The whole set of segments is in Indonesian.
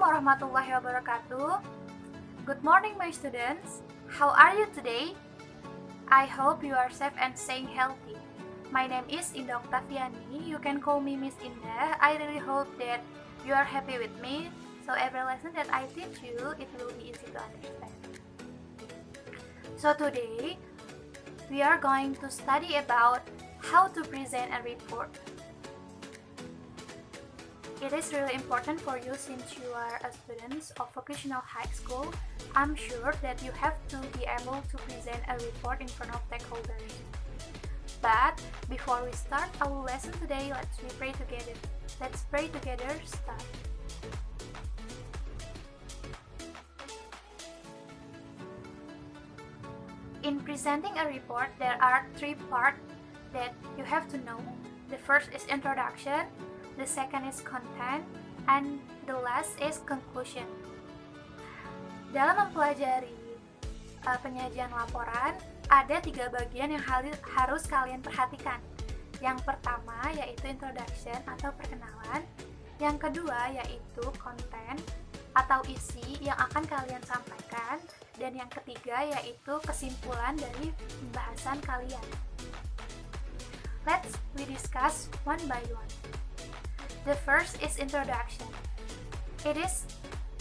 warahmatullahi wabarakatuh. Good morning, my students. How are you today? I hope you are safe and staying healthy. My name is Indah Octaviani. You can call me Miss Indah. I really hope that you are happy with me. So every lesson that I teach you, it will be easy to understand. So today, we are going to study about how to present a report. It is really important for you since you are a student of vocational high school. I'm sure that you have to be able to present a report in front of stakeholders. But before we start our lesson today, let's pray together. Let's pray together. Start. In presenting a report, there are three parts that you have to know. The first is introduction, the second is content, and the last is conclusion. Dalam mempelajari penyajian laporan, ada 3 bagian yang harus kalian perhatikan. Yang pertama yaitu introduction atau perkenalan, yang kedua yaitu konten atau isi yang akan kalian sampaikan, dan yang ketiga yaitu kesimpulan dari pembahasan kalian. Let's discuss one by one. The first is introduction. It is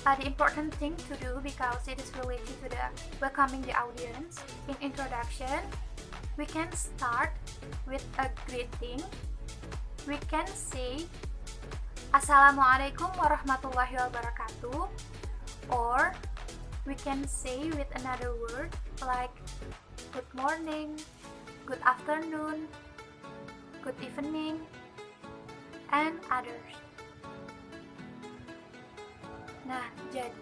the important thing to do because it is related to the welcoming the audience. In introduction, we can start with a greeting. We can say Assalamualaikum warahmatullahi wabarakatuh, or we can say with another word like good morning, good afternoon, good evening, and others. Nah, jadi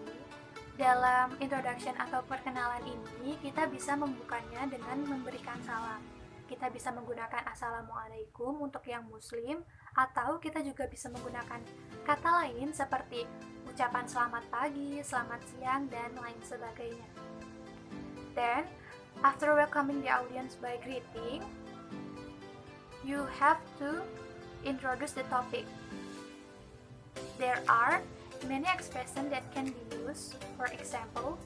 dalam introduction atau perkenalan ini kita bisa membukanya dengan memberikan salam. Kita bisa menggunakan Assalamualaikum untuk yang muslim, atau kita juga bisa menggunakan kata lain seperti ucapan selamat pagi, selamat siang, dan lain sebagainya. Then, after welcoming the audience by greeting, you have to introduce the topic. There are many expressions that can be used. For example,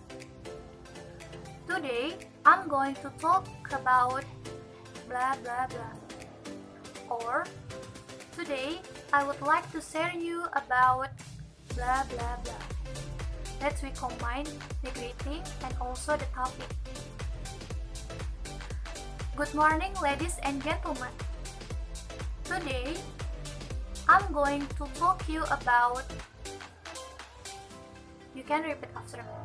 today I'm going to talk about blah blah blah. Or today I would like to share you about blah blah blah. Let's combine the greeting and also the topic. Good morning, ladies and gentlemen. Today, I'm going to talk you about. You can repeat after me.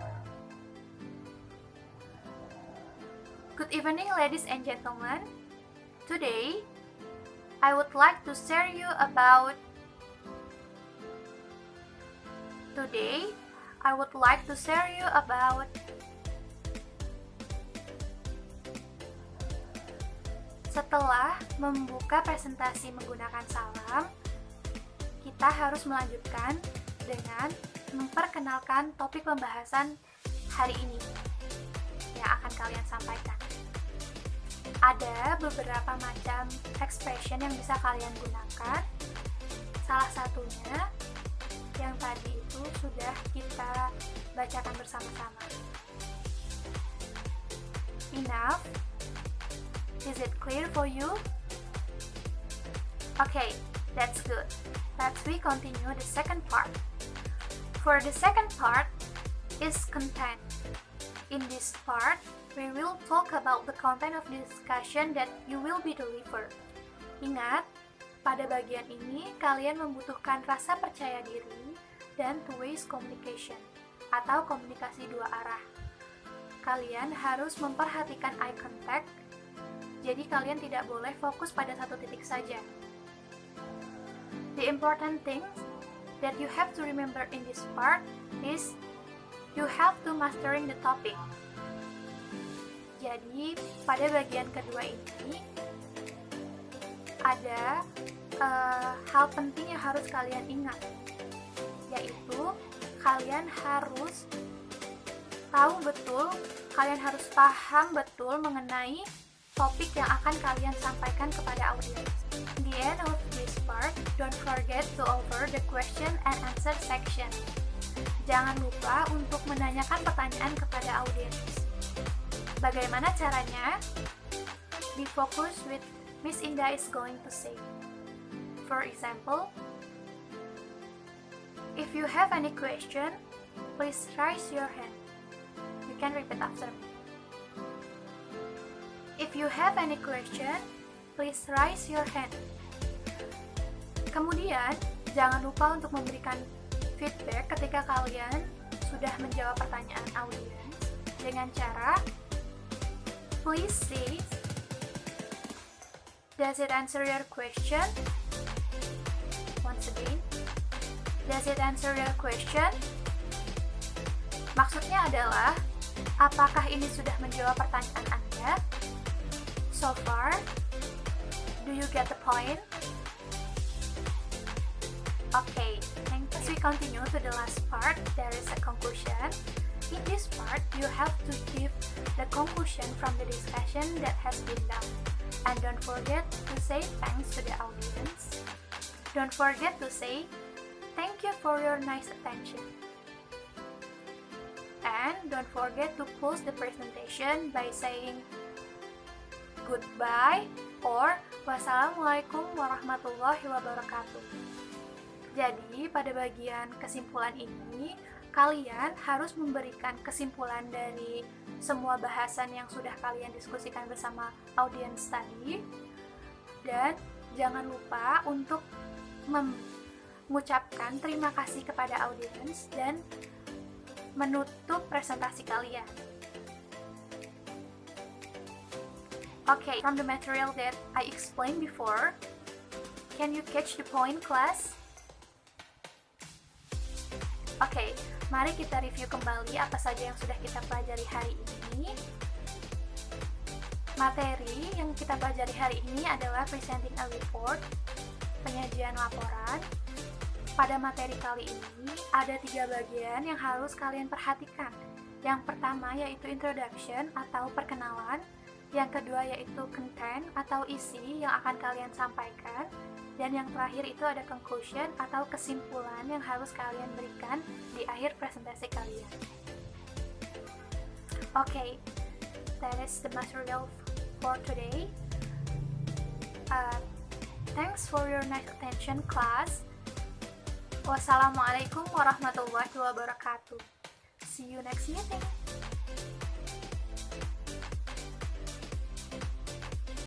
Good evening, ladies and gentlemen. Today, I would like to share you about. Today, I would like to share you about. Setelah membuka presentasi menggunakan salam, kita harus melanjutkan dengan memperkenalkan topik pembahasan hari ini yang akan kalian sampaikan. Ada beberapa macam expression yang bisa kalian gunakan. Salah satunya yang tadi itu sudah kita bacakan bersama-sama. Enough. Is it clear for you? Okay, that's good. Let's continue the second part. For the second part is content. In this part, we will talk about the content of the discussion that you will be delivered. Ingat, pada bagian ini kalian membutuhkan rasa percaya diri dan two-way communication atau komunikasi dua arah. Kalian harus memperhatikan eye contact. Jadi kalian tidak boleh fokus pada satu titik saja. The important thing that you have to remember in this part is you have to mastering the topic. Jadi pada bagian kedua ini ada hal penting yang harus kalian ingat, yaitu kalian harus tahu betul, kalian harus paham betul mengenai topik yang akan kalian sampaikan kepada audiens. In the end of this part, don't forget to offer the question and answer section. Jangan lupa untuk menanyakan pertanyaan kepada audiens. Bagaimana caranya? Be focused with Miss Indah is going to say. For example, if you have any question, please raise your hand. You can repeat after me. If you have any question, please raise your hand. Kemudian, jangan lupa untuk memberikan feedback ketika kalian sudah menjawab pertanyaan audiens dengan cara please say, does it answer your question? Once again, does it answer your question? Maksudnya adalah, apakah ini sudah menjawab pertanyaan Anda? So far, do you get the point? Okay, as we continue to the last part, there is a conclusion. In this part, you have to give the conclusion from the discussion that has been done. And don't forget to say thanks to the audience. Don't forget to say, thank you for your nice attention. And don't forget to close the presentation by saying goodbye or wassalamualaikum warahmatullahi wabarakatuh. Jadi, pada bagian kesimpulan ini, kalian harus memberikan kesimpulan dari semua bahasan yang sudah kalian diskusikan bersama audiens tadi. Dan jangan lupa untuk mengucapkan terima kasih kepada audiens dan menutup presentasi kalian. Okay, from the material that I explained before, can you catch the point, class? Oke, mari kita review kembali apa saja yang sudah kita pelajari hari ini. Materi yang kita pelajari hari ini adalah presenting a report, penyajian laporan. Pada materi kali ini, ada 3 bagian yang harus kalian perhatikan. Yang pertama yaitu introduction atau perkenalan, yang kedua yaitu content atau isi yang akan kalian sampaikan, dan yang terakhir itu ada conclusion atau kesimpulan yang harus kalian berikan di akhir presentasi kalian. Okay, that is the material for today. Thanks for your nice attention, class. Wassalamualaikum warahmatullahi wabarakatuh. See you next meeting.